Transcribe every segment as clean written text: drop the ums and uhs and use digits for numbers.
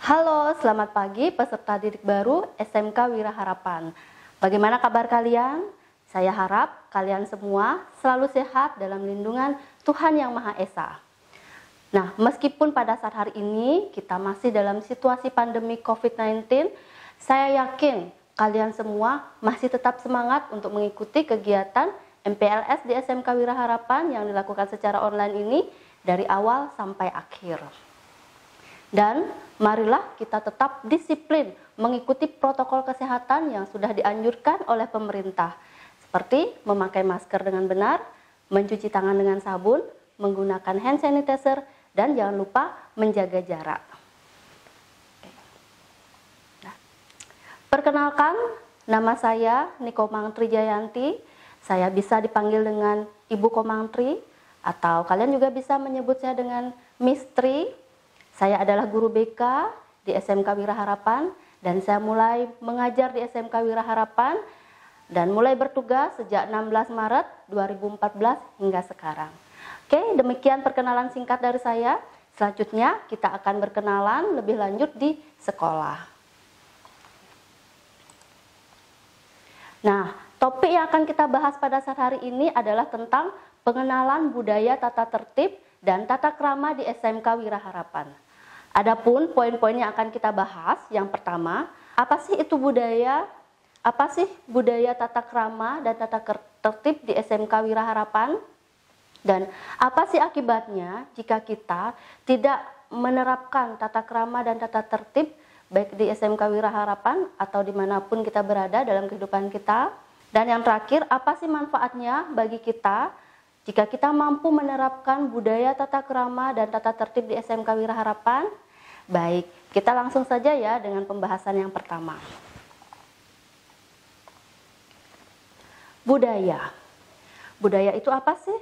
Halo, selamat pagi peserta didik baru SMK Wira Harapan. Bagaimana kabar kalian? Saya harap kalian semua selalu sehat dalam lindungan Tuhan Yang Maha Esa. Nah, meskipun pada saat hari ini kita masih dalam situasi pandemi COVID-19, saya yakin kalian semua masih tetap semangat untuk mengikuti kegiatan MPLS di SMK Wira Harapan yang dilakukan secara online ini dari awal sampai akhir. Dan marilah kita tetap disiplin mengikuti protokol kesehatan yang sudah dianjurkan oleh pemerintah, seperti memakai masker dengan benar, mencuci tangan dengan sabun, menggunakan hand sanitizer, dan jangan lupa menjaga jarak. Perkenalkan, nama saya Niko Mangtri Jayanti. Saya bisa dipanggil dengan Ibu Komangtri, atau kalian juga bisa menyebut saya dengan Miss Tri. Saya adalah guru BK di SMK Wira Harapan dan saya mulai mengajar di SMK Wira Harapan dan mulai bertugas sejak 16 Maret 2014 hingga sekarang. Oke, demikian perkenalan singkat dari saya. Selanjutnya kita akan berkenalan lebih lanjut di sekolah. Nah, topik yang akan kita bahas pada saat hari ini adalah tentang pengenalan budaya tata tertib dan tata krama di SMK Wira Harapan. Adapun poin-poin yang akan kita bahas, yang pertama, apa sih itu budaya? Apa sih budaya tata krama dan tata tertib di SMK Wira Harapan? Dan apa sih akibatnya jika kita tidak menerapkan tata krama dan tata tertib baik di SMK Wira Harapan atau dimanapun kita berada dalam kehidupan kita? Dan yang terakhir, apa sih manfaatnya bagi kita jika kita mampu menerapkan budaya tata krama dan tata tertib di SMK Wira Harapan? Baik, kita langsung saja ya dengan pembahasan yang pertama. Budaya. Budaya itu apa sih?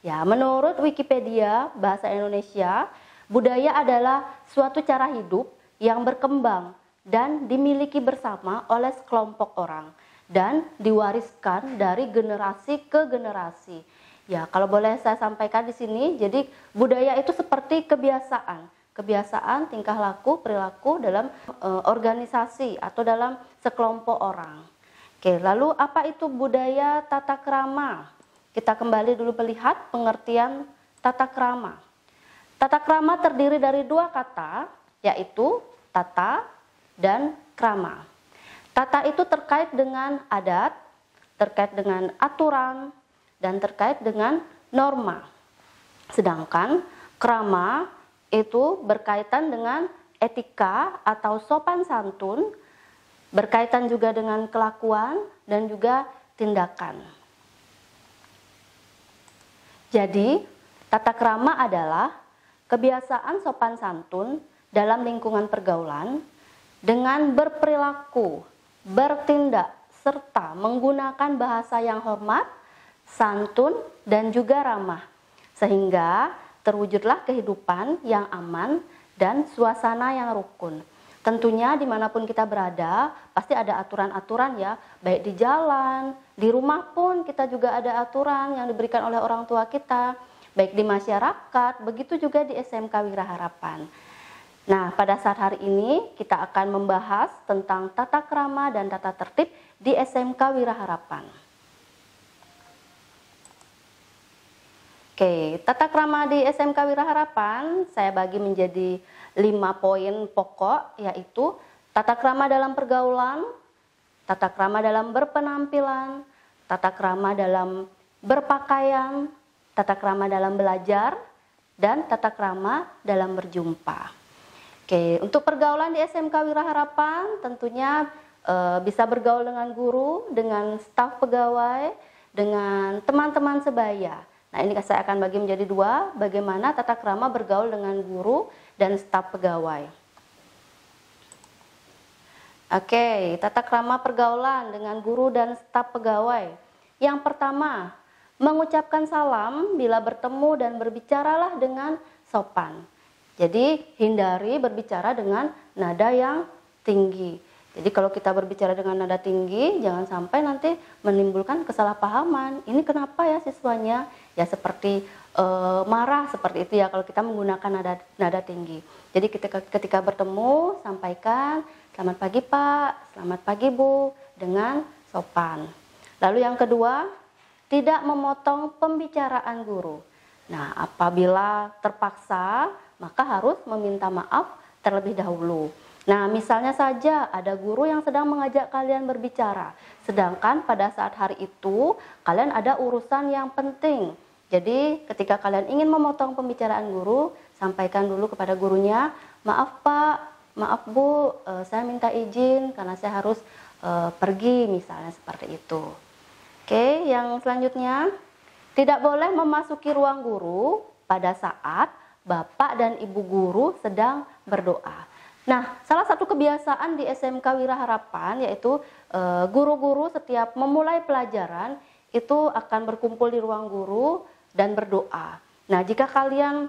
Ya, menurut Wikipedia Bahasa Indonesia, budaya adalah suatu cara hidup yang berkembang dan dimiliki bersama oleh sekelompok orang dan diwariskan dari generasi ke generasi. Ya, kalau boleh saya sampaikan di sini, jadi budaya itu seperti kebiasaan, tingkah laku, perilaku dalam organisasi atau dalam sekelompok orang. Oke, lalu apa itu budaya tata krama? Kita kembali dulu melihat pengertian tata krama. Tata krama terdiri dari dua kata, yaitu tata dan krama. Tata itu terkait dengan adat, terkait dengan aturan, dan terkait dengan norma. Sedangkan krama itu berkaitan dengan etika atau sopan santun, berkaitan juga dengan kelakuan dan juga tindakan. Jadi, tata krama adalah kebiasaan sopan santun dalam lingkungan pergaulan dengan berperilaku, bertindak, serta menggunakan bahasa yang hormat, santun, dan juga ramah, sehingga terwujudlah kehidupan yang aman dan suasana yang rukun. Tentunya dimanapun kita berada, pasti ada aturan-aturan ya, baik di jalan, di rumah pun kita juga ada aturan yang diberikan oleh orang tua kita, baik di masyarakat, begitu juga di SMK Wira Harapan. Nah, pada saat hari ini kita akan membahas tentang tata krama dan tata tertib di SMK Wira Harapan. Oke, tata krama di SMK Wira Harapan saya bagi menjadi 5 poin pokok, yaitu tata krama dalam pergaulan, tata krama dalam berpenampilan, tata krama dalam berpakaian, tata krama dalam belajar, dan tata krama dalam berjumpa. Oke, untuk pergaulan di SMK Wira Harapan tentunya bisa bergaul dengan guru, dengan staf pegawai, dengan teman-teman sebaya. Nah, ini saya akan bagi menjadi 2, bagaimana tata krama bergaul dengan guru dan staf pegawai. Oke, tata krama pergaulan dengan guru dan staf pegawai. Yang pertama, mengucapkan salam bila bertemu dan berbicaralah dengan sopan. Jadi, hindari berbicara dengan nada yang tinggi. Jadi kalau kita berbicara dengan nada tinggi, jangan sampai nanti menimbulkan kesalahpahaman. Ini kenapa ya siswanya? Ya seperti marah seperti itu ya kalau kita menggunakan nada tinggi. Jadi ketika bertemu sampaikan selamat pagi Pak, selamat pagi Bu dengan sopan. Lalu yang kedua, tidak memotong pembicaraan guru. Nah, apabila terpaksa maka harus meminta maaf terlebih dahulu. Nah, misalnya saja ada guru yang sedang mengajak kalian berbicara, sedangkan pada saat hari itu kalian ada urusan yang penting. Jadi ketika kalian ingin memotong pembicaraan guru, sampaikan dulu kepada gurunya, maaf Pak, maaf Bu, saya minta izin karena saya harus pergi, misalnya seperti itu. Oke, yang selanjutnya, tidak boleh memasuki ruang guru pada saat Bapak dan Ibu guru sedang berdoa. Nah, salah satu kebiasaan di SMK Wira Harapan yaitu guru-guru setiap memulai pelajaran itu akan berkumpul di ruang guru dan berdoa. Nah, jika kalian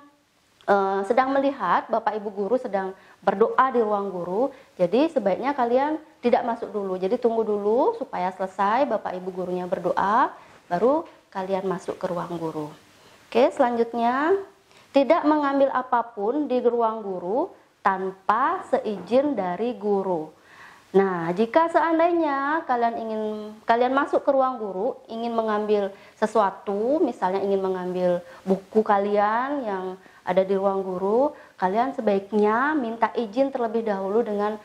sedang melihat Bapak Ibu guru sedang berdoa di ruang guru, jadi sebaiknya kalian tidak masuk dulu. Jadi tunggu dulu supaya selesai Bapak Ibu gurunya berdoa, baru kalian masuk ke ruang guru. Oke, selanjutnya, tidak mengambil apapun di ruang guru tanpa seizin dari guru. Nah, jika seandainya kalian masuk ke ruang guru, ingin mengambil sesuatu, misalnya ingin mengambil buku kalian yang ada di ruang guru, kalian sebaiknya minta izin terlebih dahulu dengan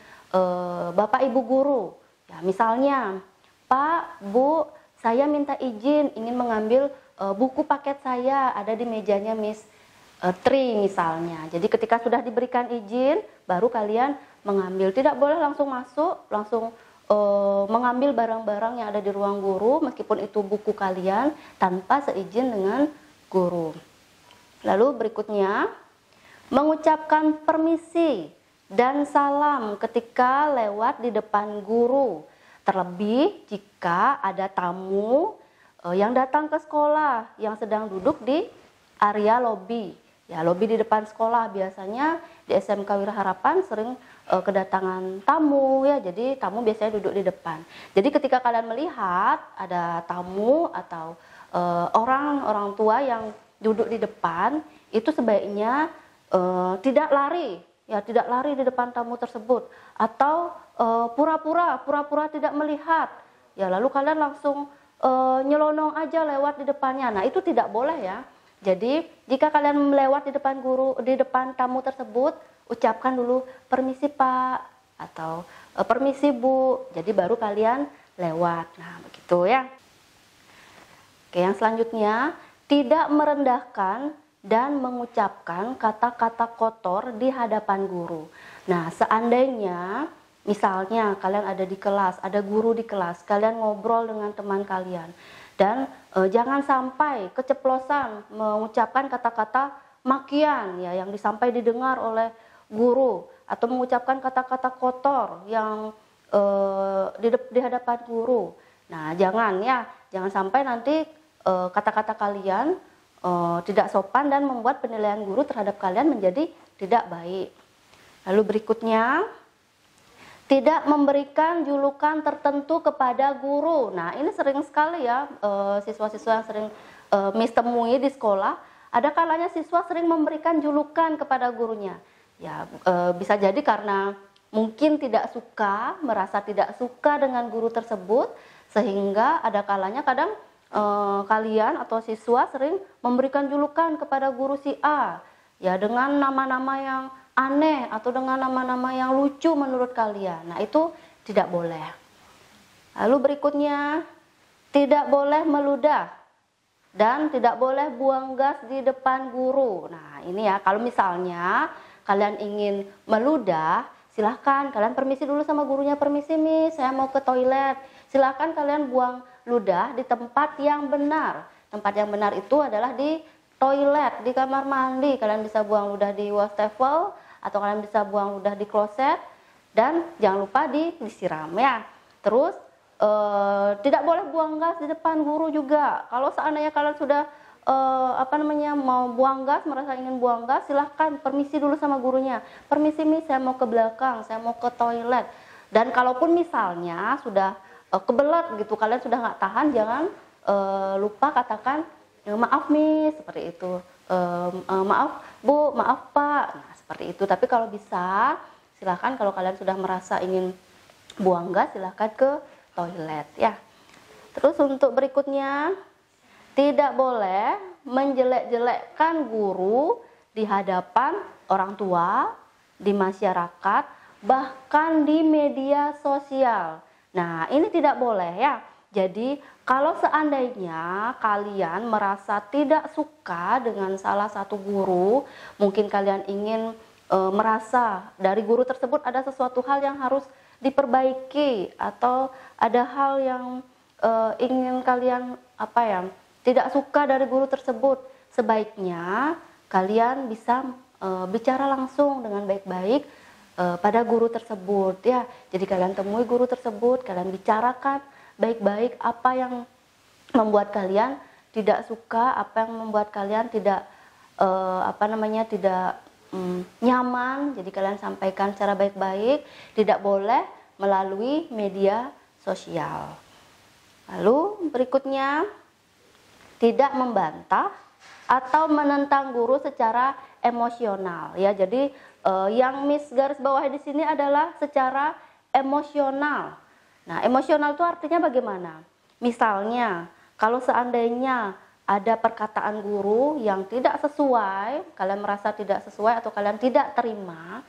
Bapak Ibu guru. Ya, misalnya, Pak, Bu, saya minta izin ingin mengambil buku paket saya ada di mejanya Miss Tri misalnya. Jadi ketika sudah diberikan izin, baru kalian mengambil. Tidak boleh langsung masuk, langsung mengambil barang-barang yang ada di ruang guru, meskipun itu buku kalian, tanpa seizin dengan guru. Lalu berikutnya, mengucapkan permisi dan salam ketika lewat di depan guru. Terlebih jika ada tamu yang datang ke sekolah yang sedang duduk di area lobi. Ya, lobi di depan sekolah biasanya di SMK Wira Harapan sering kedatangan tamu ya. Jadi tamu biasanya duduk di depan. Jadi ketika kalian melihat ada tamu atau orang tua yang duduk di depan, itu sebaiknya tidak lari di depan tamu tersebut atau pura-pura tidak melihat. Ya, lalu kalian langsung nyelonong aja lewat di depannya. Nah, itu tidak boleh ya. Jadi, jika kalian melewat di depan tamu tersebut, ucapkan dulu permisi Pak atau permisi Bu. Jadi baru kalian lewat. Nah, begitu ya. Oke, yang selanjutnya, tidak merendahkan dan mengucapkan kata-kata kotor di hadapan guru. Nah, seandainya misalnya kalian ada di kelas, ada guru di kelas, kalian ngobrol dengan teman kalian, dan jangan sampai keceplosan mengucapkan kata-kata makian ya yang disampai didengar oleh guru, atau mengucapkan kata-kata kotor yang di hadapan guru. Nah, jangan sampai nanti kata-kata kalian tidak sopan dan membuat penilaian guru terhadap kalian menjadi tidak baik. Lalu berikutnya, tidak memberikan julukan tertentu kepada guru. Nah, ini sering sekali ya siswa-siswa yang sering Miss temui di sekolah. Ada kalanya siswa sering memberikan julukan kepada gurunya. Ya, bisa jadi karena mungkin merasa tidak suka dengan guru tersebut, sehingga ada kalanya kadang kalian atau siswa sering memberikan julukan kepada guru si A, ya dengan nama-nama yang aneh atau dengan nama-nama yang lucu menurut kalian. Nah, itu tidak boleh. Lalu berikutnya, tidak boleh meludah dan tidak boleh buang gas di depan guru. Nah, ini ya, kalau misalnya kalian ingin meludah, silahkan kalian permisi dulu sama gurunya, permisi Miss, saya mau ke toilet. Silahkan kalian buang ludah di tempat yang benar. Tempat yang benar itu adalah di toilet, di kamar mandi. Kalian bisa buang ludah di wastafel atau kalian bisa buang ludah di kloset, dan jangan lupa disiram ya. Terus tidak boleh buang gas di depan guru juga. Kalau seandainya kalian sudah mau buang gas, merasa ingin buang gas, silahkan permisi dulu sama gurunya. Permisi Miss, saya mau ke belakang, saya mau ke toilet. Dan kalaupun misalnya sudah kebelet gitu, kalian sudah nggak tahan, jangan lupa katakan maaf Miss, seperti itu. Maaf Bu, maaf Pak. Nah, seperti itu. Tapi kalau bisa, silahkan kalau kalian sudah merasa ingin buang gas, silahkan ke toilet ya. Terus untuk berikutnya, tidak boleh menjelek-jelekkan guru di hadapan orang tua, di masyarakat, bahkan di media sosial. Nah, ini tidak boleh ya. Jadi, kalau seandainya kalian merasa tidak suka dengan salah satu guru, mungkin kalian ingin merasa dari guru tersebut ada sesuatu hal yang harus diperbaiki, atau ada hal yang ingin kalian tidak suka dari guru tersebut, sebaiknya kalian bisa bicara langsung dengan baik-baik pada guru tersebut ya. Jadi kalian temui guru tersebut, kalian bicarakan baik-baik apa yang membuat kalian tidak suka, apa yang membuat kalian tidak tidak nyaman. Jadi kalian sampaikan secara baik-baik, tidak boleh melalui media sosial. Lalu berikutnya, tidak membantah atau menentang guru secara emosional ya. Jadi yang Miss garis bawah di sini adalah secara emosional. Nah, emosional itu artinya bagaimana? Misalnya, kalau seandainya ada perkataan guru yang tidak sesuai, kalian merasa tidak sesuai atau kalian tidak terima,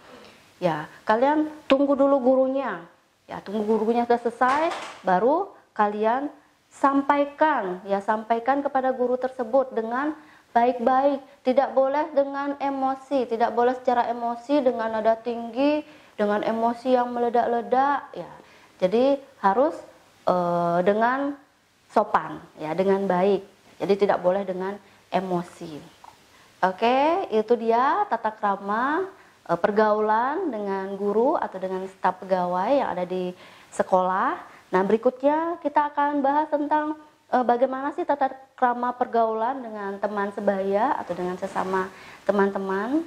ya kalian tunggu dulu gurunya. Ya, tunggu gurunya sudah selesai, baru kalian sampaikan kepada guru tersebut dengan baik-baik. Tidak boleh dengan emosi, tidak boleh secara emosi dengan nada tinggi, dengan emosi yang meledak-ledak ya. Jadi harus dengan sopan ya, dengan baik. Jadi tidak boleh dengan emosi. Oke, itu dia tata krama pergaulan dengan guru atau dengan staf pegawai yang ada di sekolah. Nah, berikutnya kita akan bahas tentang bagaimana sih tata krama pergaulan dengan teman sebaya atau dengan sesama teman-teman.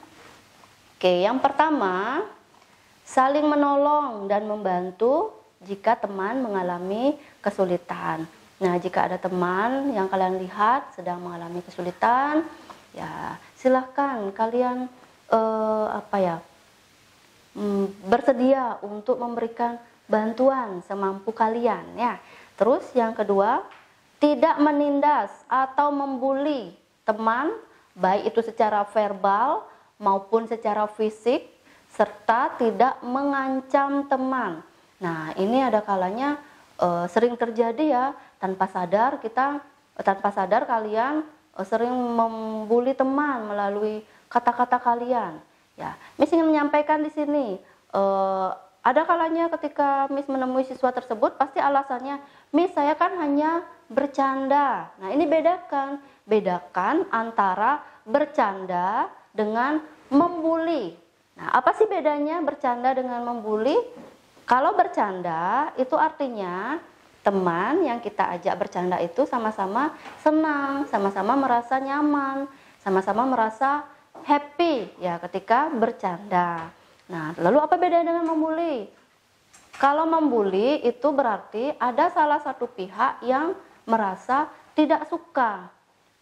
Oke, yang pertama, saling menolong dan membantu jika teman mengalami kesulitan. Nah, jika ada teman yang kalian lihat sedang mengalami kesulitan, ya silahkan kalian bersedia untuk memberikan bantuan semampu kalian ya. Terus yang kedua, tidak menindas atau membuli teman, baik itu secara verbal maupun secara fisik, serta tidak mengancam teman. Nah, ini ada kalanya sering terjadi ya, tanpa sadar kalian sering membuli teman melalui kata-kata kalian. Ya, Miss ingin menyampaikan di sini, ada kalanya ketika Miss menemui siswa tersebut, pasti alasannya, Miss saya kan hanya bercanda. Nah, ini bedakan antara bercanda dengan membuli. Nah, apa sih bedanya bercanda dengan membuli? Kalau bercanda itu artinya teman yang kita ajak bercanda itu sama-sama senang, sama-sama merasa nyaman, sama-sama merasa happy ya ketika bercanda. Nah, lalu apa bedanya dengan membuli? Kalau membuli itu berarti ada salah satu pihak yang merasa tidak suka.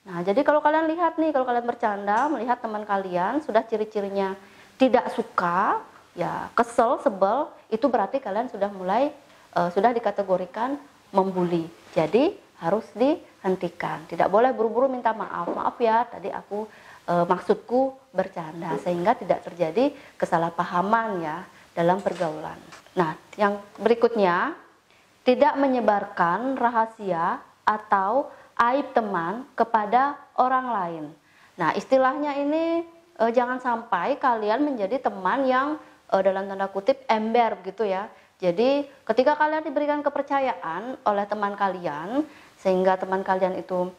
Nah, jadi kalau kalian lihat nih, kalau kalian bercanda melihat teman kalian sudah ciri-cirinya tidak suka, ya kesel, sebel, itu berarti kalian sudah mulai sudah dikategorikan membuli. Jadi harus dihentikan. Tidak boleh buru-buru minta maaf. Maaf ya, tadi aku maksudku bercanda, sehingga tidak terjadi kesalahpahaman ya dalam pergaulan. Nah, yang berikutnya, tidak menyebarkan rahasia atau aib teman kepada orang lain. Nah, istilahnya ini jangan sampai kalian menjadi teman yang dalam tanda kutip ember gitu ya. Jadi ketika kalian diberikan kepercayaan oleh teman kalian, sehingga teman kalian itu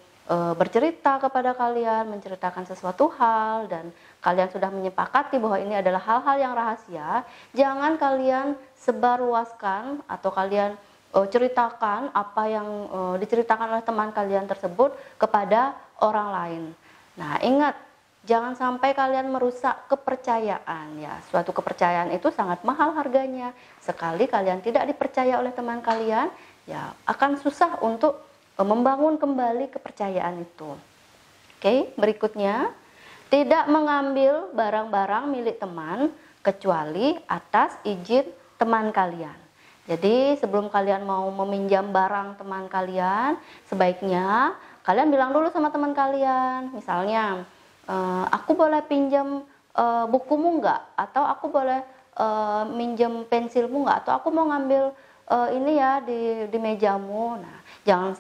bercerita kepada kalian, menceritakan sesuatu hal, dan kalian sudah menyepakati bahwa ini adalah hal-hal yang rahasia, jangan kalian sebarluaskan atau kalian ceritakan apa yang diceritakan oleh teman kalian tersebut kepada orang lain. Nah, ingat, jangan sampai kalian merusak kepercayaan ya. Suatu kepercayaan itu sangat mahal harganya. Sekali kalian tidak dipercaya oleh teman kalian, ya akan susah untuk membangun kembali kepercayaan itu. Oke, berikutnya, tidak mengambil barang-barang milik teman kecuali atas izin teman kalian. Jadi sebelum kalian mau meminjam barang teman kalian, sebaiknya kalian bilang dulu sama teman kalian. Misalnya, aku boleh pinjam bukumu nggak? Atau aku boleh minjem pensilmu nggak? Atau aku mau ngambil ini ya di mejamu. Nah,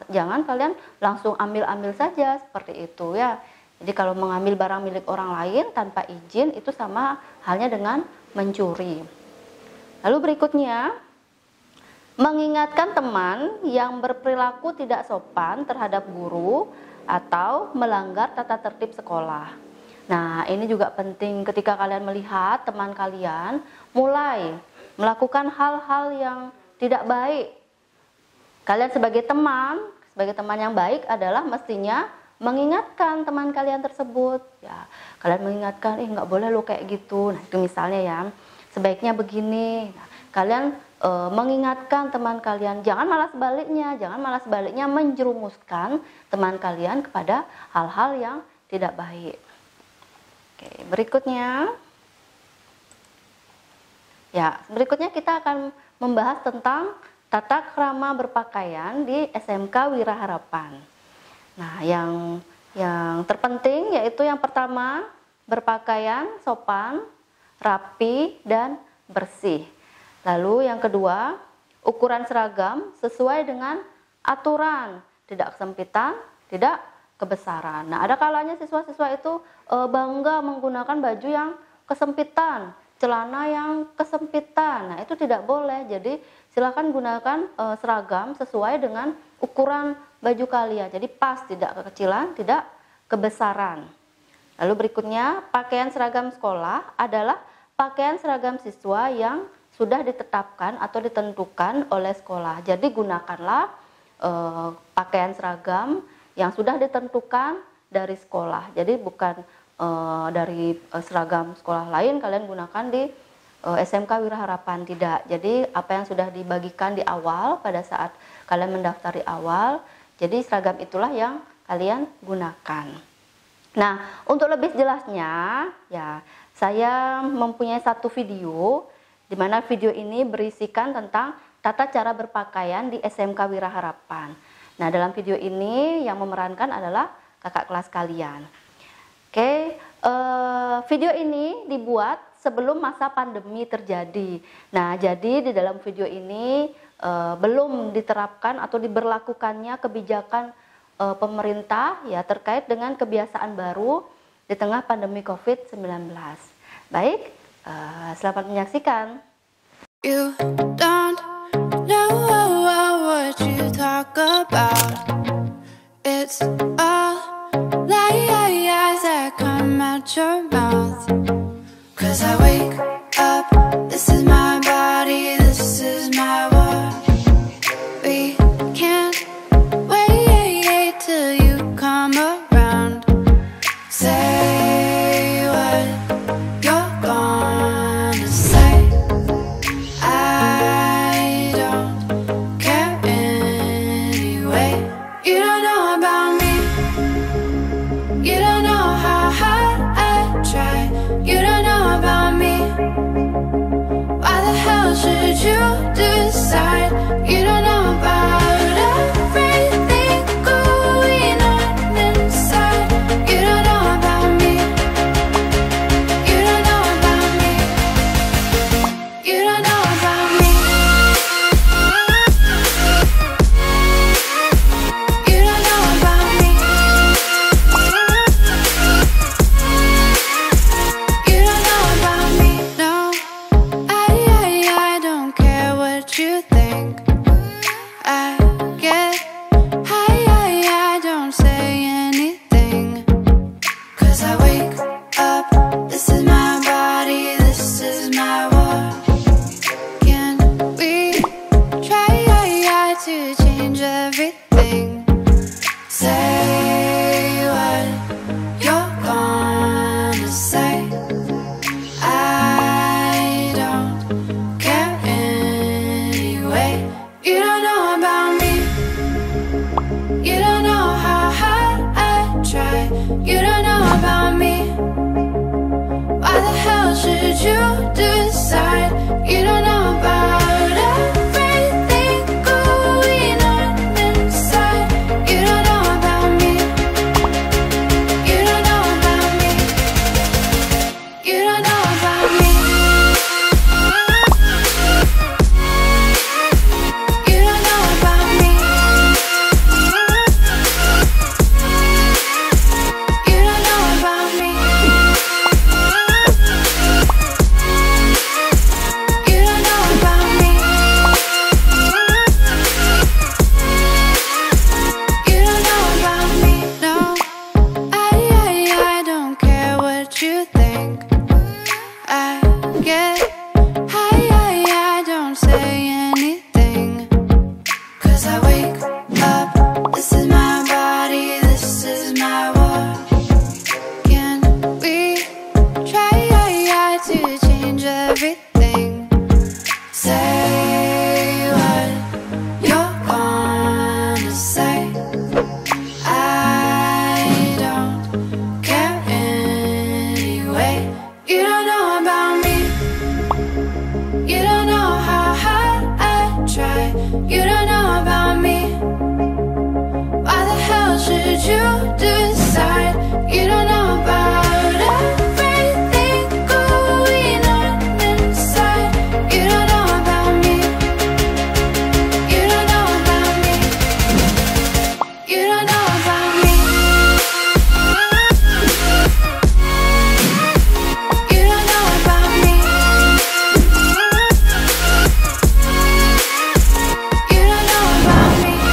jangan kalian langsung ambil saja seperti itu ya. Jadi kalau mengambil barang milik orang lain tanpa izin itu sama halnya dengan mencuri. Lalu berikutnya, mengingatkan teman yang berperilaku tidak sopan terhadap guru atau melanggar tata tertib sekolah. Nah, ini juga penting ketika kalian melihat teman kalian mulai melakukan hal-hal yang tidak baik. Kalian sebagai teman yang baik adalah mestinya mengingatkan teman kalian tersebut. Ya, kalian mengingatkan, nggak boleh lo kayak gitu. Nah, itu misalnya ya, sebaiknya begini. Nah, kalian mengingatkan teman kalian, jangan malah sebaliknya menjerumuskan teman kalian kepada hal-hal yang tidak baik. Oke, berikutnya kita akan membahas tentang tata krama berpakaian di SMK Wira Harapan. Nah, yang terpenting yaitu yang pertama, berpakaian sopan, rapi, dan bersih. Lalu yang kedua, ukuran seragam sesuai dengan aturan, tidak kesempitan, tidak kebesaran. Nah, ada kalanya siswa-siswa itu bangga menggunakan baju yang kesempitan, celana yang kesempitan. Nah, itu tidak boleh. Jadi silakan gunakan seragam sesuai dengan ukuran baju kalian. Jadi pas, tidak kekecilan, tidak kebesaran. Lalu berikutnya, pakaian seragam sekolah adalah pakaian seragam siswa yang sudah ditetapkan atau ditentukan oleh sekolah. Jadi gunakanlah pakaian seragam yang sudah ditentukan dari sekolah. Jadi bukan dari seragam sekolah lain kalian gunakan di SMK Wira Harapan, tidak. Jadi apa yang sudah dibagikan di awal pada saat kalian mendaftar di awal, jadi seragam itulah yang kalian gunakan. Nah, untuk lebih jelasnya ya, saya mempunyai satu video di mana video ini berisikan tentang tata cara berpakaian di SMK Wira Harapan. Nah, dalam video ini yang memerankan adalah kakak kelas kalian. Oke, video ini dibuat sebelum masa pandemi terjadi. Nah, jadi di dalam video ini belum diterapkan atau diberlakukannya kebijakan pemerintah ya terkait dengan kebiasaan baru di tengah pandemi COVID-19. Baik, selamat menyaksikan. You don't know what you talk about. It's all lies that come out your mouth. 'Cause I wake up, this is my body, this is my world. We can't wait till you come around. Say what you're gonna say. I don't care anyway. You don't know about me. You don't know how hard I try. You don't know about me. Why the hell should you decide? You don't know about everything going on inside. You don't know about me. You don't know about me. You don't know about me. You don't know about me. You don't know about me. You don't know about me. You don't know about me. No, I don't care what you think. I get high, I don't say anything. 'Cause I wake up, this is my body, this is my war. Can we try to change everything? Say what you're gonna say. I don't care anyway. You don't know about me. You don't know how hard I try. You don't know about me. Why the hell should you decide? You don't know about everything going on inside. You don't know about me. You don't know about me. You don't know about me. You don't know about me. You don't know about me. You don't know about me.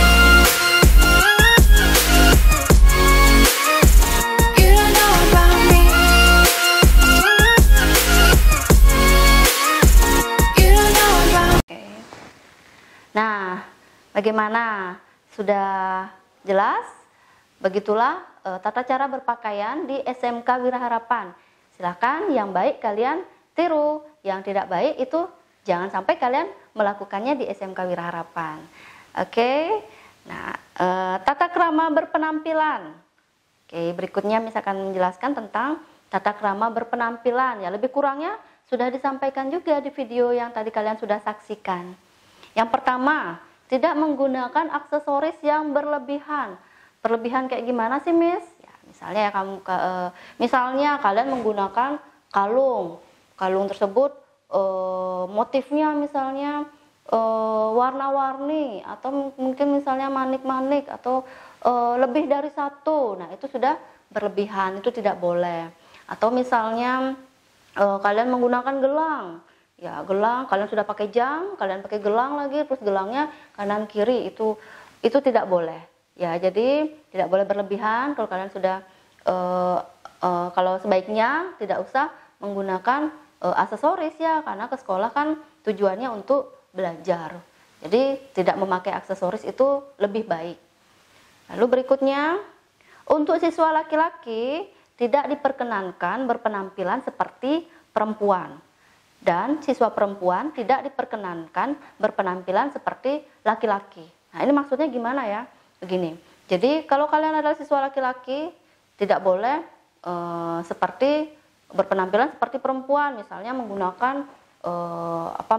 You don't know about me. Oke. Nah, bagaimana? Sudah jelas? Begitulah tata cara berpakaian di SMK Wiraharapan. Silakan yang baik kalian tiru, yang tidak baik itu jangan sampai kalian melakukannya di SMK Wiraharapan. Oke. Nah, tata krama berpenampilan. Oke, berikutnya misalkan menjelaskan tentang tata krama berpenampilan. Ya, lebih kurangnya sudah disampaikan juga di video yang tadi kalian sudah saksikan. Yang pertama, tidak menggunakan aksesoris yang berlebihan. Berlebihan kayak gimana sih, Miss? Ya, misalnya ya misalnya kalian menggunakan kalung. Kalung tersebut motifnya misalnya warna-warni atau mungkin misalnya manik-manik atau lebih dari satu. Nah, itu sudah berlebihan, itu tidak boleh. Atau misalnya kalian menggunakan gelang. Ya, gelang, kalian sudah pakai jam, kalian pakai gelang lagi, terus gelangnya kanan kiri, itu tidak boleh. Ya, jadi tidak boleh berlebihan. Kalau kalian sudah kalau sebaiknya tidak usah menggunakan aksesoris ya, karena ke sekolah kan tujuannya untuk belajar. Jadi tidak memakai aksesoris itu lebih baik. Lalu berikutnya, untuk siswa laki-laki tidak diperkenankan berpenampilan seperti perempuan. Dan siswa perempuan tidak diperkenankan berpenampilan seperti laki-laki. Nah, ini maksudnya gimana ya? Begini. Jadi kalau kalian adalah siswa laki-laki tidak boleh seperti berpenampilan seperti perempuan, misalnya menggunakan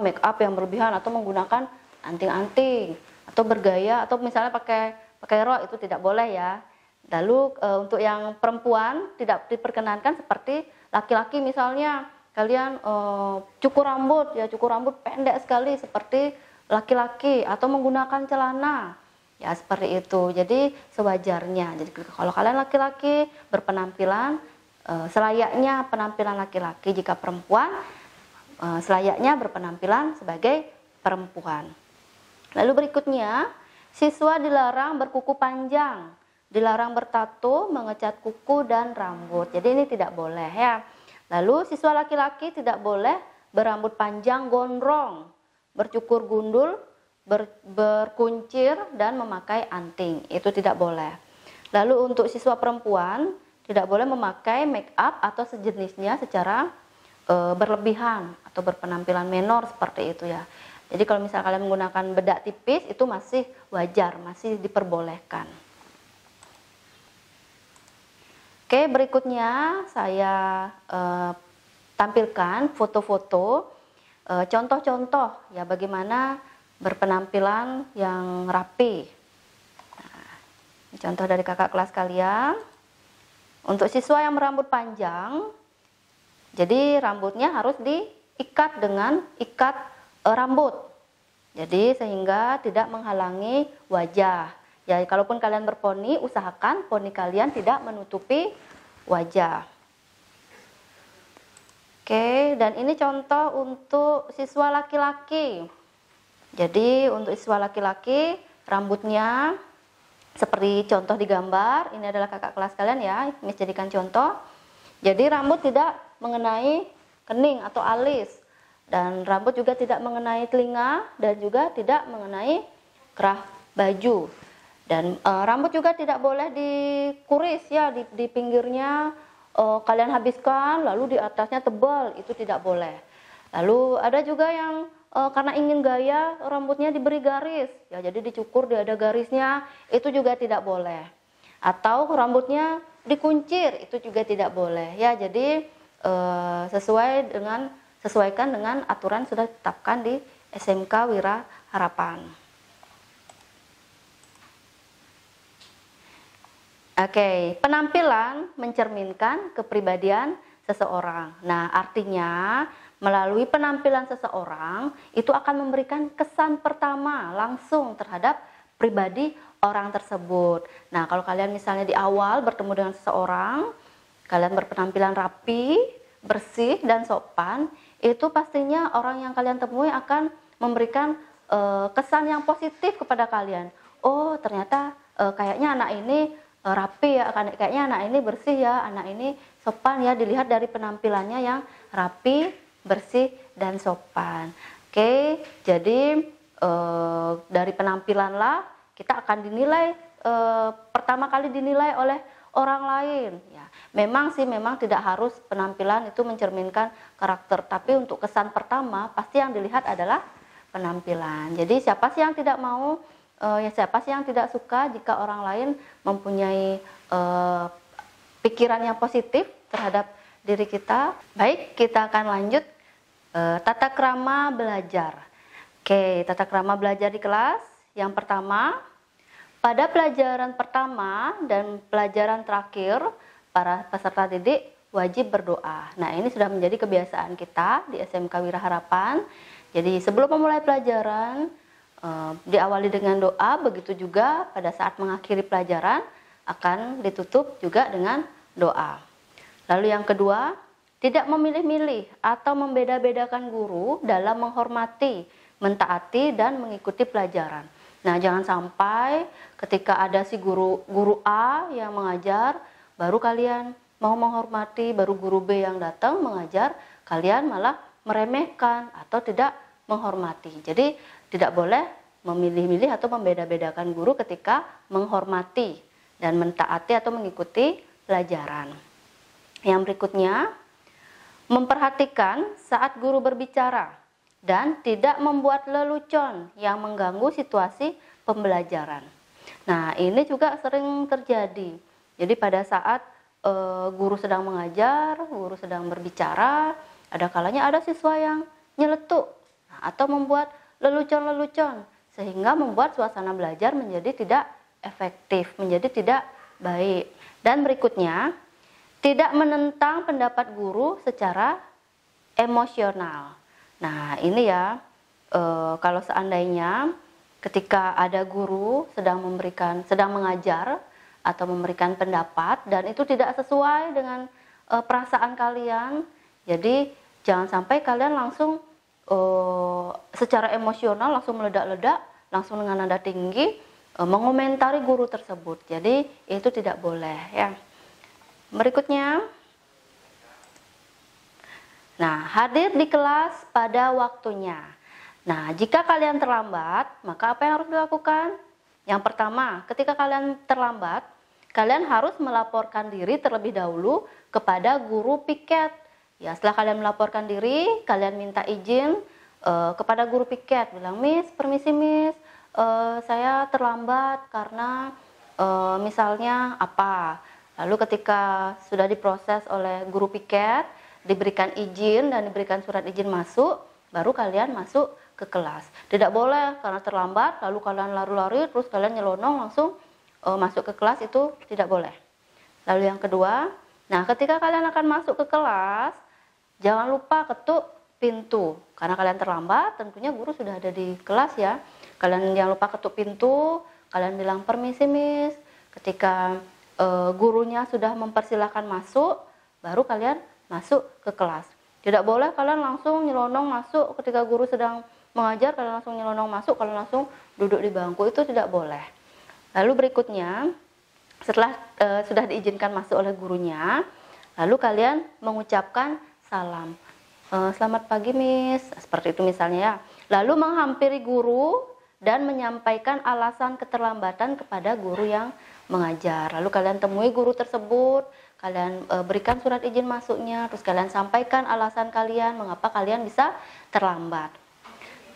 make up yang berlebihan atau menggunakan anting-anting atau bergaya atau misalnya pakai rok, itu tidak boleh ya. Lalu untuk yang perempuan tidak diperkenankan seperti laki-laki, misalnya kalian cukur rambut pendek sekali seperti laki-laki atau menggunakan celana ya seperti itu. Jadi sewajarnya. Jadi kalau kalian laki-laki berpenampilan selayaknya penampilan laki-laki, jika perempuan selayaknya berpenampilan sebagai perempuan. Lalu berikutnya, siswa dilarang berkuku panjang, dilarang bertato, mengecat kuku dan rambut. Jadi ini tidak boleh ya. Lalu siswa laki-laki tidak boleh berambut panjang gondrong, bercukur gundul, berkuncir dan memakai anting. Itu tidak boleh. Lalu untuk siswa perempuan tidak boleh memakai make up atau sejenisnya secara berlebihan atau berpenampilan menor seperti itu ya. Jadi kalau misalnya kalian menggunakan bedak tipis itu masih wajar, masih diperbolehkan. Oke, berikutnya saya tampilkan foto-foto contoh-contoh ya bagaimana berpenampilan yang rapi. Nah, ini contoh dari kakak kelas kalian. Untuk siswa yang berambut panjang, jadi rambutnya harus diikat dengan ikat rambut. Jadi sehingga tidak menghalangi wajah. Ya, kalaupun kalian berponi, usahakan poni kalian tidak menutupi wajah. Oke, dan ini contoh untuk siswa laki-laki. Jadi untuk siswa laki-laki, rambutnya seperti contoh di gambar. Ini adalah kakak kelas kalian ya, Miss jadikan contoh. Jadi rambut tidak mengenai kening atau alis. Dan rambut juga tidak mengenai telinga dan juga tidak mengenai kerah baju. Dan rambut juga tidak boleh dikuris ya di pinggirnya kalian habiskan lalu di atasnya tebal, itu tidak boleh. Lalu ada juga yang karena ingin gaya rambutnya diberi garis ya, jadi dicukur ada garisnya, itu juga tidak boleh. Atau rambutnya dikuncir, itu juga tidak boleh ya. Jadi sesuaikan dengan aturan sudah ditetapkan di SMK Wira Harapan. Oke, penampilan mencerminkan kepribadian seseorang. Nah, artinya melalui penampilan seseorang itu akan memberikan kesan pertama langsung terhadap pribadi orang tersebut. Nah, kalau kalian misalnya di awal bertemu dengan seseorang, kalian berpenampilan rapi, bersih dan sopan, itu pastinya orang yang kalian temui akan memberikan kesan yang positif kepada kalian. Oh, ternyata kayaknya anak ini rapi ya, kayaknya anak ini bersih ya, anak ini sopan ya, dilihat dari penampilannya yang rapi, bersih dan sopan. Oke, jadi dari penampilanlah kita akan dinilai, pertama kali dinilai oleh orang lain ya. Memang tidak harus penampilan itu mencerminkan karakter, tapi untuk kesan pertama pasti yang dilihat adalah penampilan. Jadi siapa sih yang tidak mau, siapa sih yang tidak suka jika orang lain mempunyai pikiran yang positif terhadap diri kita. Baik, kita akan lanjut tata krama belajar. Oke, tata krama belajar di kelas. Yang pertama, pada pelajaran pertama dan pelajaran terakhir, para peserta didik wajib berdoa. Nah, ini sudah menjadi kebiasaan kita di SMK Wira Harapan. Jadi sebelum memulai pelajaran, diawali dengan doa, begitu juga pada saat mengakhiri pelajaran akan ditutup juga dengan doa. Lalu yang kedua, tidak memilih-milih atau membeda-bedakan guru dalam menghormati, mentaati dan mengikuti pelajaran. Nah, jangan sampai ketika ada si guru A yang mengajar, baru kalian mau menghormati, baru guru B yang datang mengajar, kalian malah meremehkan atau tidak menghormati. Jadi tidak boleh memilih-milih atau membeda-bedakan guru ketika menghormati dan mentaati atau mengikuti pelajaran. Yang berikutnya, memperhatikan saat guru berbicara dan tidak membuat lelucon yang mengganggu situasi pembelajaran. Nah, ini juga sering terjadi. Jadi pada saat guru sedang mengajar, guru sedang berbicara, ada kalanya ada siswa yang nyeletuk atau membuat lelucon-lelucon sehingga membuat suasana belajar menjadi tidak efektif, menjadi tidak baik. Dan berikutnya, tidak menentang pendapat guru secara emosional. Nah, ini ya, kalau seandainya ketika ada guru sedang mengajar atau memberikan pendapat dan itu tidak sesuai dengan perasaan kalian, jadi jangan sampai kalian langsung secara emosional langsung meledak-ledak, langsung dengan nada tinggi mengomentari guru tersebut. Jadi itu tidak boleh ya. Berikutnya, nah, hadir di kelas pada waktunya. Nah, jika kalian terlambat, maka apa yang harus dilakukan? Yang pertama, ketika kalian terlambat, kalian harus melaporkan diri terlebih dahulu kepada guru piket. Ya, setelah kalian melaporkan diri, kalian minta izin kepada guru piket, bilang, "Miss, permisi Miss, saya terlambat karena misalnya apa, Lalu ketika sudah diproses oleh guru piket, diberikan izin dan diberikan surat izin masuk, baru kalian masuk ke kelas. Tidak boleh karena terlambat, lalu kalian lari-lari, terus kalian nyelonong langsung masuk ke kelas, itu tidak boleh. Lalu yang kedua, nah ketika kalian akan masuk ke kelas, jangan lupa ketuk pintu. Karena kalian terlambat, tentunya guru sudah ada di kelas ya. Kalian jangan lupa ketuk pintu, kalian bilang permisi miss. Ketika gurunya sudah mempersilahkan masuk, baru kalian masuk ke kelas. Tidak boleh kalian langsung nyelonong masuk ketika guru sedang mengajar, kalian langsung nyelonong masuk, kalian langsung duduk di bangku, itu tidak boleh. Lalu berikutnya, setelah sudah diizinkan masuk oleh gurunya, lalu kalian mengucapkan salam. Selamat pagi miss, seperti itu misalnya ya. Lalu menghampiri guru dan menyampaikan alasan keterlambatan kepada guru yang mengajar. Lalu kalian temui guru tersebut, kalian berikan surat izin masuknya, terus kalian sampaikan alasan kalian mengapa kalian bisa terlambat.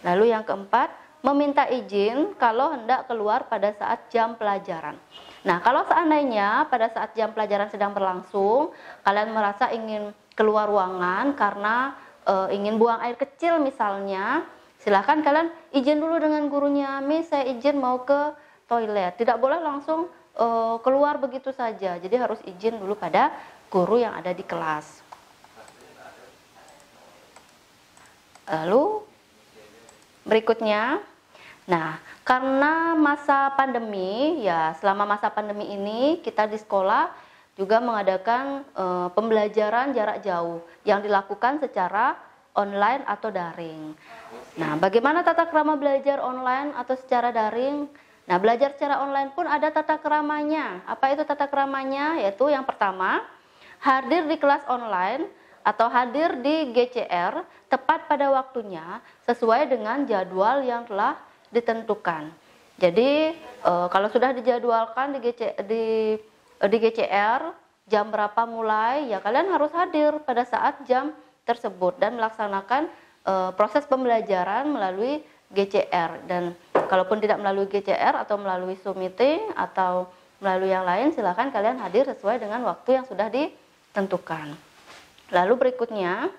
Lalu yang keempat, meminta izin kalau hendak keluar pada saat jam pelajaran. Nah, kalau seandainya pada saat jam pelajaran sedang berlangsung, kalian merasa ingin keluar ruangan karena ingin buang air kecil misalnya, silahkan kalian izin dulu dengan gurunya, miss saya izin mau ke toilet. Tidak boleh langsung keluar begitu saja, jadi harus izin dulu pada guru yang ada di kelas. Lalu berikutnya, nah karena masa pandemi ya, selama masa pandemi ini kita di sekolah juga mengadakan pembelajaran jarak jauh yang dilakukan secara online atau daring. Nah, bagaimana tata krama belajar online atau secara daring? Nah, belajar secara online pun ada tata keramanya. Apa itu tata keramanya? Yaitu yang pertama, hadir di kelas online atau hadir di GCR tepat pada waktunya sesuai dengan jadwal yang telah ditentukan. Jadi, kalau sudah dijadwalkan di GCR jam berapa mulai, ya kalian harus hadir pada saat jam tersebut dan melaksanakan proses pembelajaran melalui GCR. Dan kalaupun tidak melalui GCR atau melalui Zoom meeting atau melalui yang lain, silakan kalian hadir sesuai dengan waktu yang sudah ditentukan. Lalu berikutnya,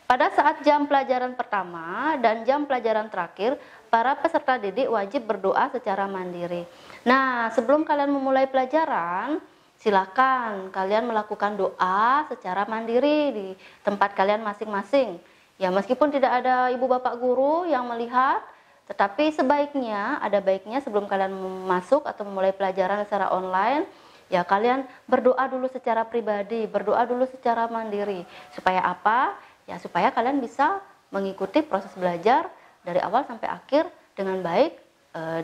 pada saat jam pelajaran pertama dan jam pelajaran terakhir, para peserta didik wajib berdoa secara mandiri. Nah, sebelum kalian memulai pelajaran, silakan kalian melakukan doa secara mandiri di tempat kalian masing-masing. Ya, meskipun tidak ada ibu bapak guru yang melihat, tetapi ada baiknya sebelum kalian masuk atau memulai pelajaran secara online, ya kalian berdoa dulu secara pribadi, berdoa dulu secara mandiri. Supaya apa? Ya supaya kalian bisa mengikuti proses belajar dari awal sampai akhir dengan baik,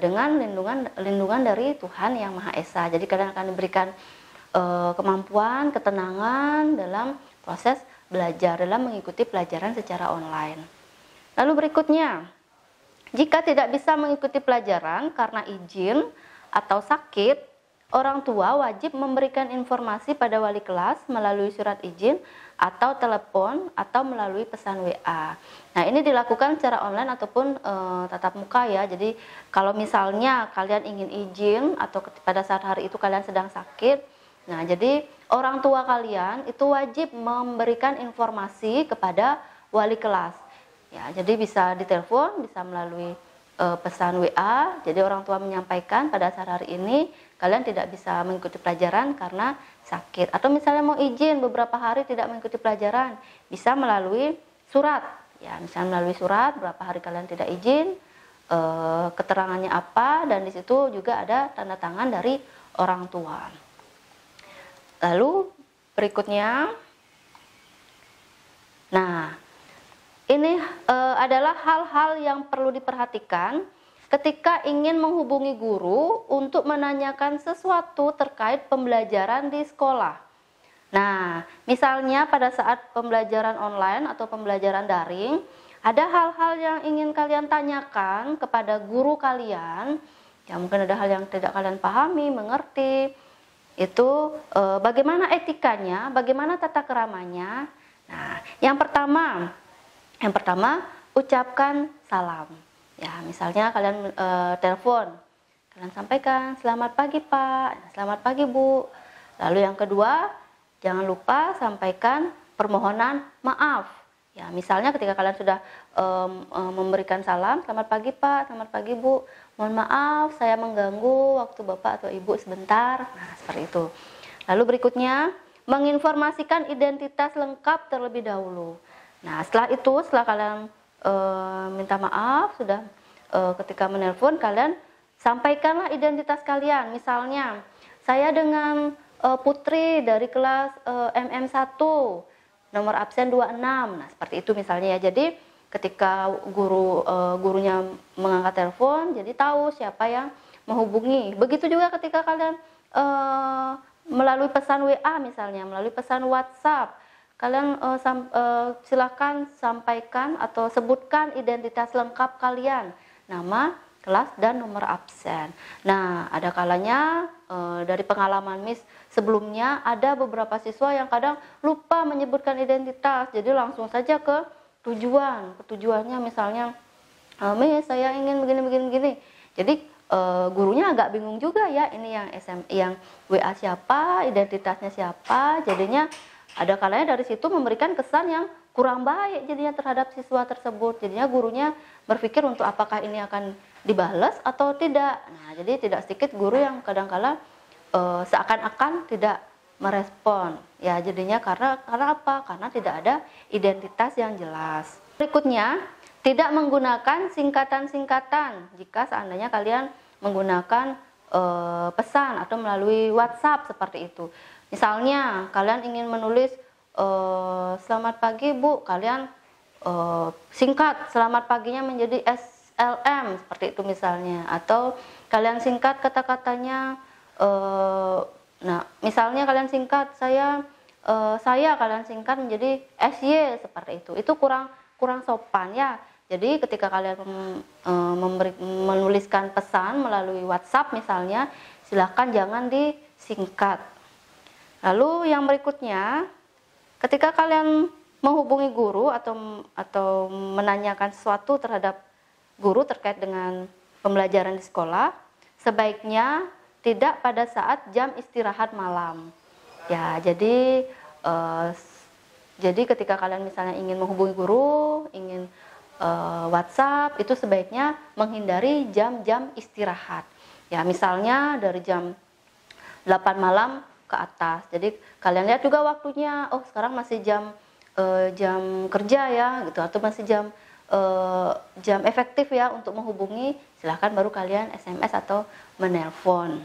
dengan lindungan dari Tuhan Yang Maha Esa. Jadi kalian akan diberikan kemampuan, ketenangan dalam proses belajar, dalam mengikuti pelajaran secara online. Lalu berikutnya, jika tidak bisa mengikuti pelajaran karena izin atau sakit, orang tua wajib memberikan informasi pada wali kelas melalui surat izin atau telepon atau melalui pesan WA. Nah, ini dilakukan secara online ataupun tatap muka ya. Jadi kalau misalnya kalian ingin izin atau pada saat hari itu kalian sedang sakit, nah jadi orang tua kalian itu wajib memberikan informasi kepada wali kelas. Ya, jadi bisa ditelepon, bisa melalui pesan WA. Jadi orang tua menyampaikan pada saat hari ini kalian tidak bisa mengikuti pelajaran karena sakit. Atau misalnya mau izin beberapa hari tidak mengikuti pelajaran, bisa melalui surat. Ya, misalnya melalui surat berapa hari kalian tidak izin, keterangannya apa, dan di situ juga ada tanda tangan dari orang tua. Lalu berikutnya, nah ini adalah hal-hal yang perlu diperhatikan ketika ingin menghubungi guru untuk menanyakan sesuatu terkait pembelajaran di sekolah. Nah, misalnya pada saat pembelajaran online atau pembelajaran daring, ada hal-hal yang ingin kalian tanyakan kepada guru kalian, ya mungkin ada hal yang tidak kalian pahami, mengerti. Itu bagaimana etikanya, bagaimana tata keramanya. Nah, yang pertama ucapkan salam. Ya, misalnya kalian telepon, kalian sampaikan selamat pagi Pak, selamat pagi Bu. Lalu yang kedua, jangan lupa sampaikan permohonan maaf. Ya, misalnya ketika kalian sudah memberikan salam, selamat pagi Pak, selamat pagi Bu, mohon maaf saya mengganggu waktu Bapak atau Ibu sebentar. Nah, seperti itu. Lalu berikutnya, menginformasikan identitas lengkap terlebih dahulu. Nah, setelah itu, setelah kalian minta maaf, sudah ketika menelpon, kalian sampaikanlah identitas kalian. Misalnya, saya dengan Putri dari kelas MM1, nomor absen 26. Nah, seperti itu misalnya ya. Jadi ketika gurunya mengangkat telepon, jadi tahu siapa yang menghubungi. Begitu juga ketika kalian melalui pesan WA misalnya, melalui pesan WhatsApp, kalian silakan sampaikan atau sebutkan identitas lengkap kalian, nama, kelas, dan nomor absen. Nah, ada kalanya dari pengalaman Miss sebelumnya, ada beberapa siswa yang kadang lupa menyebutkan identitas, jadi langsung saja ke tujuan. Tujuannya misalnya, Miss saya ingin begini. Jadi gurunya agak bingung juga ya, ini yang WA siapa, identitasnya siapa. Jadinya ada kalanya dari situ memberikan kesan yang kurang baik jadinya terhadap siswa tersebut. Jadinya gurunya berpikir untuk apakah ini akan dibalas atau tidak. Nah, jadi tidak sedikit guru yang kadang-kala seakan-akan tidak merespon. Ya, jadinya karena apa? Karena tidak ada identitas yang jelas. Berikutnya, tidak menggunakan singkatan-singkatan jika seandainya kalian menggunakan pesan atau melalui WhatsApp seperti itu. Misalnya, kalian ingin menulis selamat pagi Bu, kalian singkat selamat paginya menjadi SLM seperti itu misalnya, atau kalian singkat kata-katanya. Nah, misalnya kalian singkat saya kalian singkat menjadi SY seperti itu. Itu kurang sopan ya. Jadi ketika kalian menuliskan pesan melalui WhatsApp misalnya, silakan jangan disingkat. Lalu yang berikutnya, ketika kalian menghubungi guru atau menanyakan sesuatu terhadap guru terkait dengan pembelajaran di sekolah, sebaiknya tidak pada saat jam istirahat malam. Ya, jadi ketika kalian misalnya ingin menghubungi guru, ingin WhatsApp, itu sebaiknya menghindari jam-jam istirahat. Ya, misalnya dari jam 8 malam ke atas. Jadi kalian lihat juga waktunya, oh sekarang masih jam kerja ya, gitu, atau masih jam efektif ya untuk menghubungi, silahkan baru kalian SMS atau menelpon.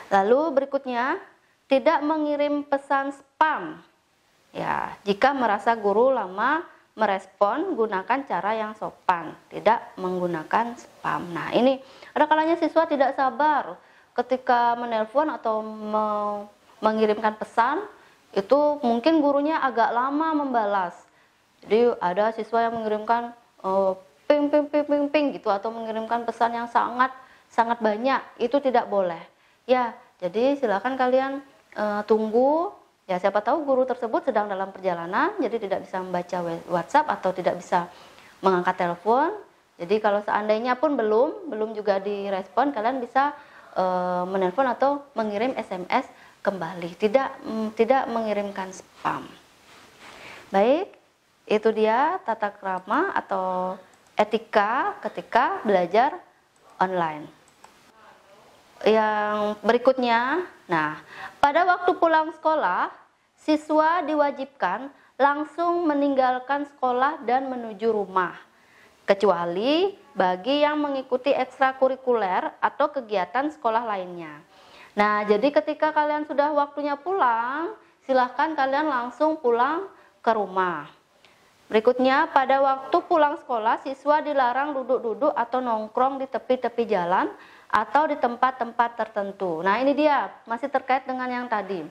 Lalu berikutnya, tidak mengirim pesan spam. Ya, jika merasa guru lama merespon, gunakan cara yang sopan, tidak menggunakan spam. Nah, ini ada kalanya siswa tidak sabar ketika menelpon atau mengirimkan pesan, itu mungkin gurunya agak lama membalas. Jadi ada siswa yang mengirimkan ping gitu, atau mengirimkan pesan yang sangat banyak, itu tidak boleh. Ya, jadi silakan kalian tunggu. Ya, siapa tahu guru tersebut sedang dalam perjalanan, jadi tidak bisa membaca WhatsApp atau tidak bisa mengangkat telepon. Jadi kalau seandainya pun belum juga direspon, kalian bisa menelpon atau mengirim SMS kembali. Tidak mengirimkan spam. Baik, itu dia tata krama atau etika ketika belajar online. Yang berikutnya, nah, pada waktu pulang sekolah, siswa diwajibkan langsung meninggalkan sekolah dan menuju rumah, kecuali bagi yang mengikuti ekstrakurikuler atau kegiatan sekolah lainnya. Nah, jadi ketika kalian sudah waktunya pulang, silahkan kalian langsung pulang ke rumah. Berikutnya, pada waktu pulang sekolah, siswa dilarang duduk-duduk atau nongkrong di tepi-tepi jalan atau di tempat-tempat tertentu. Nah, ini dia, masih terkait dengan yang tadi.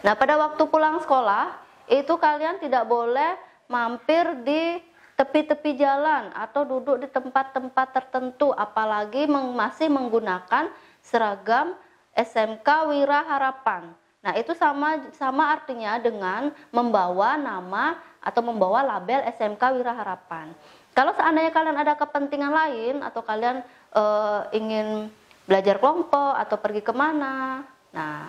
Nah, pada waktu pulang sekolah, itu kalian tidak boleh mampir di tepi-tepi jalan atau duduk di tempat-tempat tertentu, apalagi masih menggunakan seragam SMK Wira Harapan. Nah, itu sama artinya dengan membawa nama atau membawa label SMK Wira Harapan. Kalau seandainya kalian ada kepentingan lain atau kalian ingin belajar kelompok atau pergi kemana, Nah,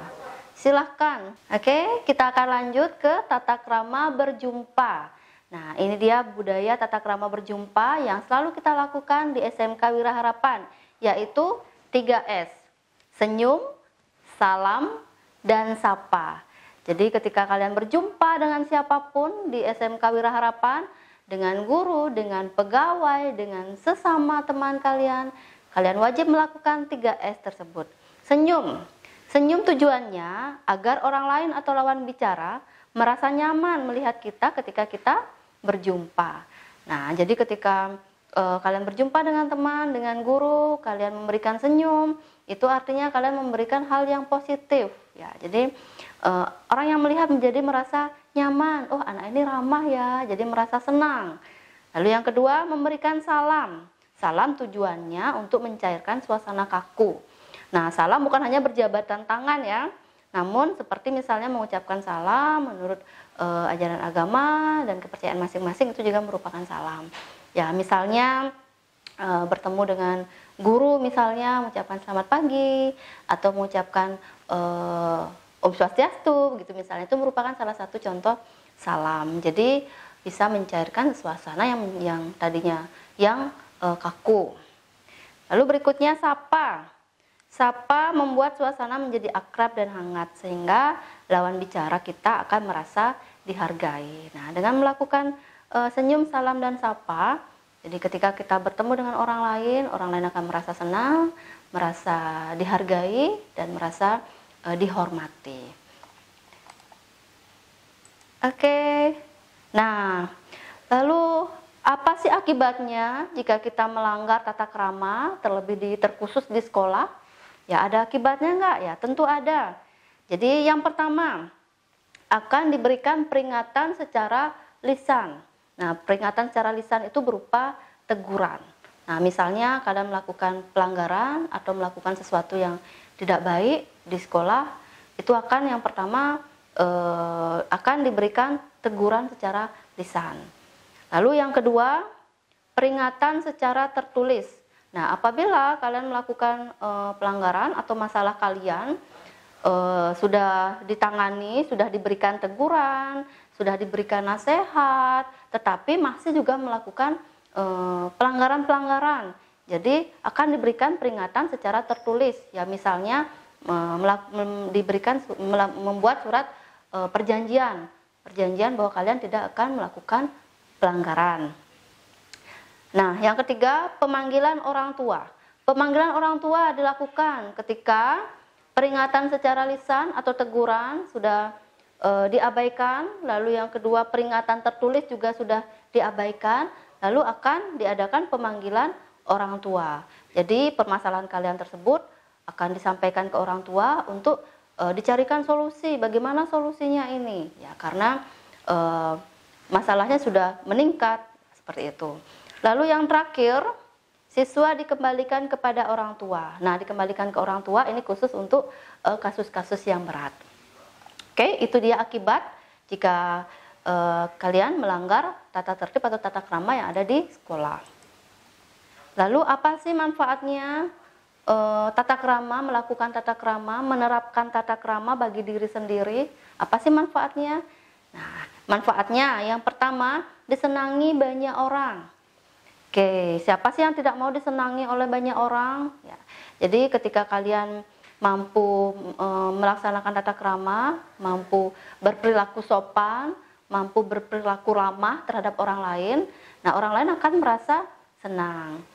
silahkan. Oke, kita akan lanjut ke tata krama berjumpa. Nah, ini dia budaya tata krama berjumpa yang selalu kita lakukan di SMK Wira Harapan, yaitu 3S. Senyum, salam, dan sapa. Jadi ketika kalian berjumpa dengan siapapun di SMK Wira Harapan, dengan guru, dengan pegawai, dengan sesama teman kalian, kalian wajib melakukan 3S tersebut. Senyum. Senyum tujuannya agar orang lain atau lawan bicara merasa nyaman melihat kita ketika kita berjumpa. Nah, jadi ketika kalian berjumpa dengan teman, dengan guru, kalian memberikan senyum, itu artinya kalian memberikan hal yang positif. Ya, jadi orang yang melihat menjadi merasa nyaman. Oh, anak ini ramah ya, jadi merasa senang. Lalu yang kedua, memberikan salam. Salam tujuannya untuk mencairkan suasana kaku. Nah, salam bukan hanya berjabatan tangan ya, namun seperti misalnya mengucapkan salam menurut ajaran agama dan kepercayaan masing-masing itu juga merupakan salam. Ya, misalnya bertemu dengan guru misalnya mengucapkan selamat pagi atau mengucapkan Om Swastiastu gitu misalnya, itu merupakan salah satu contoh salam. Jadi bisa mencairkan suasana yang tadinya yang kaku. Lalu berikutnya sapa. Sapa membuat suasana menjadi akrab dan hangat sehingga lawan bicara kita akan merasa dihargai. Nah, dengan melakukan senyum, salam, dan sapa, jadi ketika kita bertemu dengan orang lain akan merasa senang, merasa dihargai, dan merasa dihormati. Oke. Nah, lalu apa sih akibatnya jika kita melanggar tata krama, terlebih terkhusus di sekolah? Ya, ada akibatnya enggak? Ya, tentu ada. Jadi yang pertama, akan diberikan peringatan secara lisan. Nah, peringatan secara lisan itu berupa teguran. Nah, misalnya kalian melakukan pelanggaran atau melakukan sesuatu yang tidak baik di sekolah, itu akan yang pertama akan diberikan teguran secara lisan. Lalu yang kedua, peringatan secara tertulis. Nah, apabila kalian melakukan pelanggaran atau masalah kalian sudah ditangani, sudah diberikan teguran, sudah diberikan nasihat, tetapi masih juga melakukan pelanggaran-pelanggaran, jadi akan diberikan peringatan secara tertulis. Ya, misalnya membuat surat perjanjian bahwa kalian tidak akan melakukan pelanggaran. Nah, yang ketiga, pemanggilan orang tua. Pemanggilan orang tua dilakukan ketika peringatan secara lisan atau teguran sudah diabaikan, lalu yang kedua peringatan tertulis juga sudah diabaikan, lalu akan diadakan pemanggilan orang tua. Jadi permasalahan kalian tersebut akan disampaikan ke orang tua untuk dicarikan solusi. Bagaimana solusinya ini? Ya, karena masalahnya sudah meningkat seperti itu. Lalu yang terakhir, siswa dikembalikan kepada orang tua. Nah, dikembalikan ke orang tua ini khusus untuk kasus-kasus yang berat. Oke, itu dia akibat jika kalian melanggar tata tertib atau tata krama yang ada di sekolah. Lalu apa sih manfaatnya tata krama, melakukan tata krama, menerapkan tata krama bagi diri sendiri? Apa sih manfaatnya? Nah, manfaatnya yang pertama, disenangi banyak orang. Oke, siapa sih yang tidak mau disenangi oleh banyak orang? Ya, jadi ketika kalian mampu melaksanakan tata krama, mampu berperilaku sopan, mampu berperilaku ramah terhadap orang lain, nah orang lain akan merasa senang.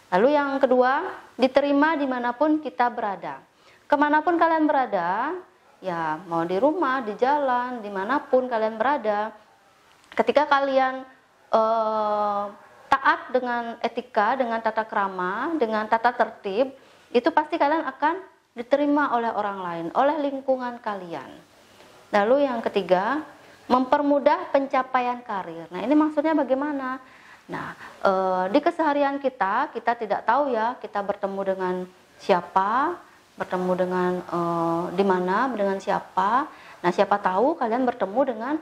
Lalu yang kedua, diterima dimanapun kita berada. Kemanapun kalian berada, ya mau di rumah, di jalan, dimanapun kalian berada, ketika kalian taat dengan etika, dengan tata krama, dengan tata tertib, itu pasti kalian akan diterima oleh orang lain, oleh lingkungan kalian. Lalu yang ketiga, mempermudah pencapaian karir. Nah, ini maksudnya bagaimana? Nah, di keseharian kita tidak tahu ya, kita bertemu dengan siapa, bertemu dengan di mana, dengan siapa. Nah, siapa tahu kalian bertemu dengan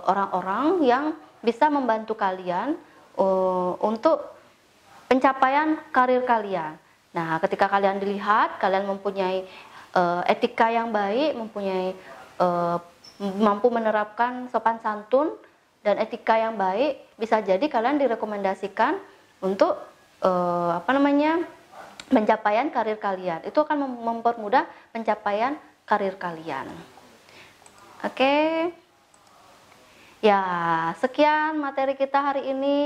orang-orang yang bisa membantu kalian untuk pencapaian karir kalian. Nah, ketika kalian dilihat, kalian mempunyai etika yang baik, mempunyai mampu menerapkan sopan santun dan etika yang baik, bisa jadi kalian direkomendasikan untuk pencapaian karir kalian. Itu akan mempermudah pencapaian karir kalian. Oke. Ya, sekian materi kita hari ini.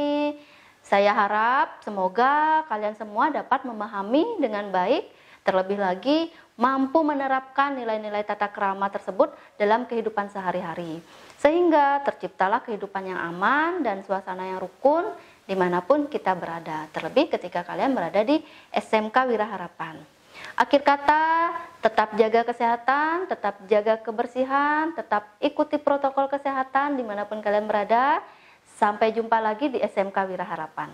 Saya harap semoga kalian semua dapat memahami dengan baik, terlebih lagi mampu menerapkan nilai-nilai tata krama tersebut dalam kehidupan sehari-hari. Sehingga terciptalah kehidupan yang aman dan suasana yang rukun dimanapun kita berada. Terlebih ketika kalian berada di SMK Wira Harapan. Akhir kata, tetap jaga kesehatan, tetap jaga kebersihan, tetap ikuti protokol kesehatan dimanapun kalian berada. Sampai jumpa lagi di SMK Wira Harapan.